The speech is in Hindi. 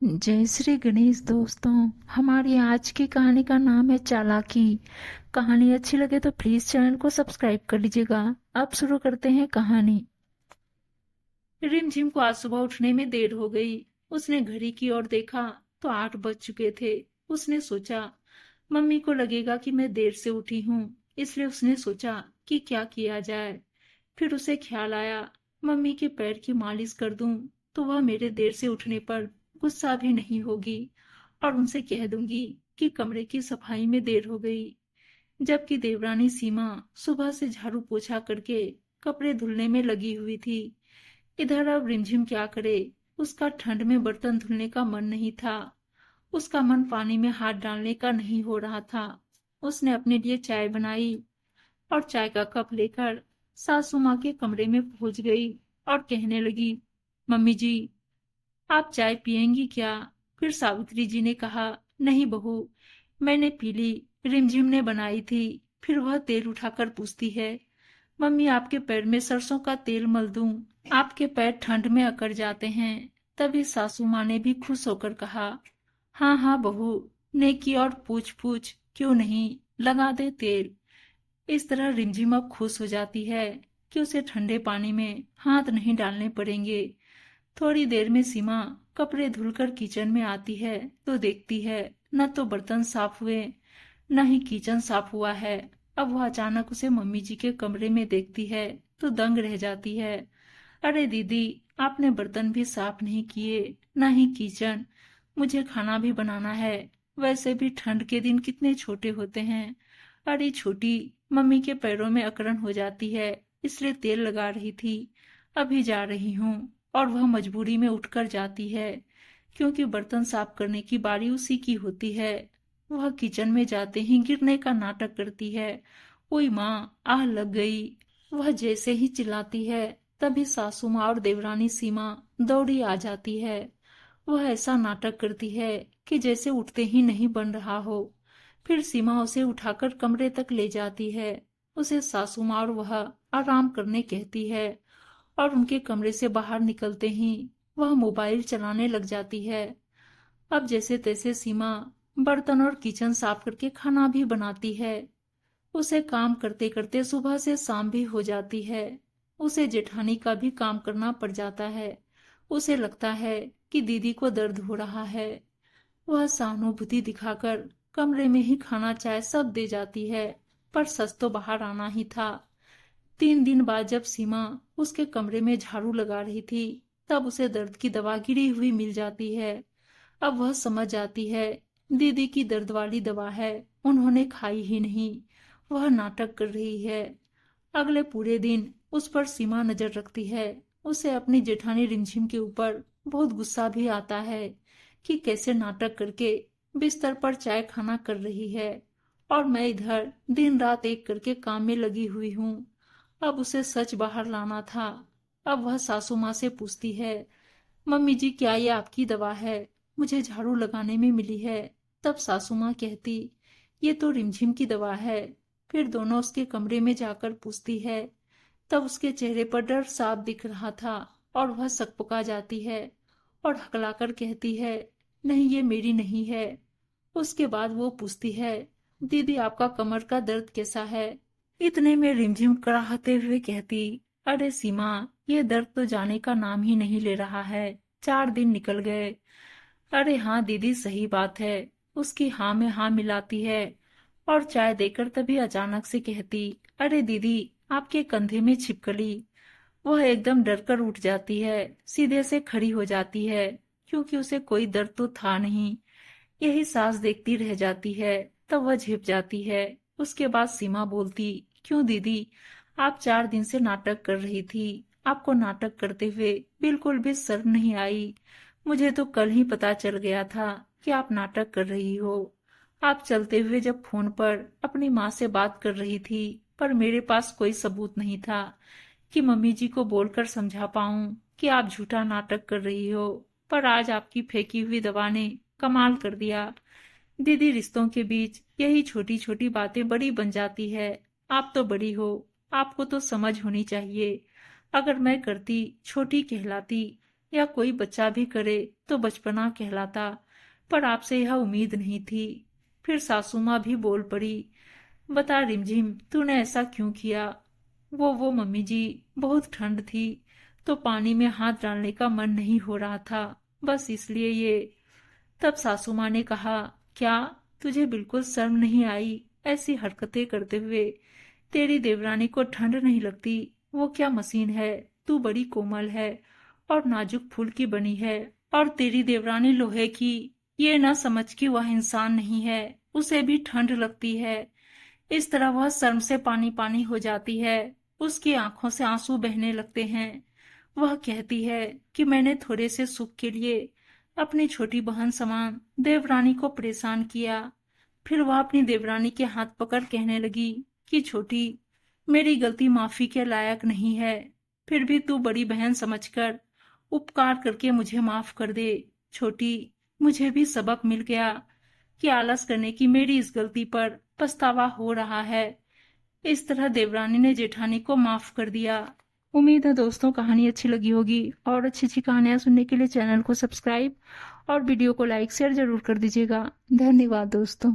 जय श्री गणेश दोस्तों। हमारी आज की कहानी का नाम है चालाकी। कहानी अच्छी लगे तो प्लीज चैनल को सब्सक्राइब कर लीजिएगा। अब शुरू करते हैं कहानी। रिमझिम को आज सुबह उठने में देर हो गई। उसने घड़ी की ओर देखा तो 8 बज चुके थे। उसने सोचा मम्मी को लगेगा कि मैं देर से उठी हूँ, इसलिए उसने सोचा कि क्या किया जाए। फिर उसे ख्याल आया, मम्मी के पैर की मालिश कर दूं तो वह मेरे देर से उठने पर गुस्सा भी नहीं होगी और उनसे कह दूंगी कि कमरे की सफाई में देर हो गई। जबकि देवरानी सीमा सुबह से झाड़ू पोछा करके कपड़े धुलने में लगी हुई थी। इधर अब रिमझिम क्या करे। उसका ठंड में बर्तन धुलने का मन नहीं था। उसका मन पानी में हाथ डालने का नहीं हो रहा था। उसने अपने लिए चाय बनाई और चाय का कप लेकर सासू माँ के कमरे में पहुंच गई और कहने लगी, मम्मी जी, आप चाय पियेंगी क्या? फिर सावित्री जी ने कहा, नहीं बहू, मैंने पी ली, रिमझिम ने बनाई थी। फिर वह तेल उठाकर पूछती है, मम्मी आपके पैर में सरसों का तेल मल दूं? आपके पैर ठंड में अकड़ जाते हैं। तभी सासू माँ ने भी खुश होकर कहा, हाँ हाँ बहू, नेकी और पूछ पूछ क्यों नहीं, लगा दे तेल। इस तरह रिमझिम अब खुश हो जाती है कि उसे ठंडे पानी में हाथ नहीं डालने पड़ेंगे। थोड़ी देर में सीमा कपड़े धुलकर किचन में आती है तो देखती है न तो बर्तन साफ हुए न ही किचन साफ हुआ है। अब वह अचानक उसे मम्मी जी के कमरे में देखती है तो दंग रह जाती है। अरे दीदी, आपने बर्तन भी साफ नहीं किए, न ही किचन। मुझे खाना भी बनाना है। वैसे भी ठंड के दिन कितने छोटे होते हैं। अरे छोटी, मम्मी के पैरों में अकड़न हो जाती है, इसलिए तेल लगा रही थी। अभी जा रही हूँ। और वह मजबूरी में उठकर जाती है, क्योंकि बर्तन साफ करने की बारी उसी की होती है। वह किचन में जाते ही गिरने का नाटक करती है। ओई माँ, आह लग गई। वह जैसे ही चिल्लाती है, तभी सासू माँ और देवरानी सीमा दौड़ी आ जाती है। वह ऐसा नाटक करती है कि जैसे उठते ही नहीं बन रहा हो। फिर सीमा उसे उठाकर कमरे तक ले जाती है। उसे सासू माँ और वह आराम करने कहती है और उनके कमरे से बाहर निकलते ही वह मोबाइल चलाने लग जाती है। अब जैसे तैसे सीमा बर्तन और किचन साफ करके खाना भी बनाती है। उसे काम करते करते सुबह से शाम भी हो जाती है। उसे जेठानी का भी काम करना पड़ जाता है। उसे लगता है कि दीदी को दर्द हो रहा है। वह सहानुभूति दिखाकर कमरे में ही खाना चाय सब दे जाती है, पर सच तो बाहर आना ही था। 3 दिन बाद जब सीमा उसके कमरे में झाड़ू लगा रही थी, तब उसे दर्द की दवा गिरी हुई मिल जाती है। अब वह समझ जाती है, दीदी की दर्द वाली दवा है, उन्होंने खाई ही नहीं। वह नाटक कर रही है। अगले पूरे दिन उस पर सीमा नजर रखती है। उसे अपनी जेठानी रिमझिम के ऊपर बहुत गुस्सा भी आता है कि कैसे नाटक करके बिस्तर पर चाय खाना कर रही है और मैं इधर दिन रात एक करके काम में लगी हुई हूँ। अब उसे सच बाहर लाना था। अब वह सासू माँ से पूछती है, मम्मी जी, क्या ये आपकी दवा है? मुझे झाड़ू लगाने में मिली है। तब सासू माँ कहती, ये तो रिमझिम की दवा है। फिर दोनों उसके कमरे में जाकर पूछती है। तब उसके चेहरे पर डर साफ दिख रहा था और वह सकपका जाती है और हकलाकर कहती है, नहीं ये मेरी नहीं है। उसके बाद वो पूछती है, दीदी आपका कमर का दर्द कैसा है? इतने में रिमझिम कराहते हुए कहती, अरे सीमा, ये दर्द तो जाने का नाम ही नहीं ले रहा है। 4 दिन निकल गए। अरे हाँ दीदी, सही बात है। उसकी हाँ में हाँ मिलाती है और चाय देकर तभी अचानक से कहती, अरे दीदी, आपके कंधे में छिपकली। वह एकदम डर कर उठ जाती है, सीधे से खड़ी हो जाती है, क्योंकि उसे कोई दर्द तो था नहीं। यही सास देखती रह जाती है। तब वह झिप जाती है। उसके बाद सीमा बोलती, क्यों दीदी, आप 4 दिन से नाटक कर रही थी। आपको नाटक करते हुए बिल्कुल भी शर्म नहीं आई? मुझे तो कल ही पता चल गया था कि आप नाटक कर रही हो। आप चलते हुए जब फोन पर अपनी माँ से बात कर रही थी, पर मेरे पास कोई सबूत नहीं था कि मम्मी जी को बोलकर समझा पाऊं कि आप झूठा नाटक कर रही हो। पर आज आपकी फेंकी हुई दवा ने कमाल कर दिया। दीदी, रिश्तों के बीच यही छोटी छोटी बातें बड़ी बन जाती है। आप तो बड़ी हो, आपको तो समझ होनी चाहिए। अगर मैं करती, छोटी कहलाती। या कोई बच्चा भी करे तो बचपना कहलाता, पर आपसे यह उम्मीद नहीं थी। फिर सासू माँ भी बोल पड़ी, बता रिमझिम, तूने ऐसा क्यों किया? वो मम्मी जी, बहुत ठंड थी तो पानी में हाथ डालने का मन नहीं हो रहा था, बस इसलिए ये। तब सासू माँ ने कहा, क्या तुझे बिल्कुल शर्म नहीं आई ऐसी हरकतें करते हुए? तेरी देवरानी को ठंड नहीं लगती, वो क्या मशीन है? तू बड़ी कोमल है और नाजुक फूल की बनी है, और तेरी देवरानी लोहे की। ये ना समझ कि वह इंसान नहीं है, उसे भी ठंड लगती है। इस तरह वह शर्म से पानी पानी हो जाती है, उसकी आंखों से आंसू बहने लगते हैं। वह कहती है कि मैंने थोड़े से सुख के लिए अपनी छोटी बहन समान देवरानी को परेशान किया। फिर वह अपनी देवरानी के हाथ पकड़ कहने लगी कि छोटी, मेरी गलती माफी के लायक नहीं है, फिर भी तू बड़ी बहन समझकर उपकार करके मुझे माफ कर दे। छोटी, मुझे भी सबक मिल गया कि आलस करने की मेरी इस गलती पर पछतावा हो रहा है। इस तरह देवरानी ने जेठानी को माफ कर दिया। उम्मीद है दोस्तों कहानी अच्छी लगी होगी, और अच्छी अच्छी कहानियां सुनने के लिए चैनल को सब्सक्राइब और वीडियो को लाइक शेयर जरूर कर दीजिएगा। धन्यवाद दोस्तों।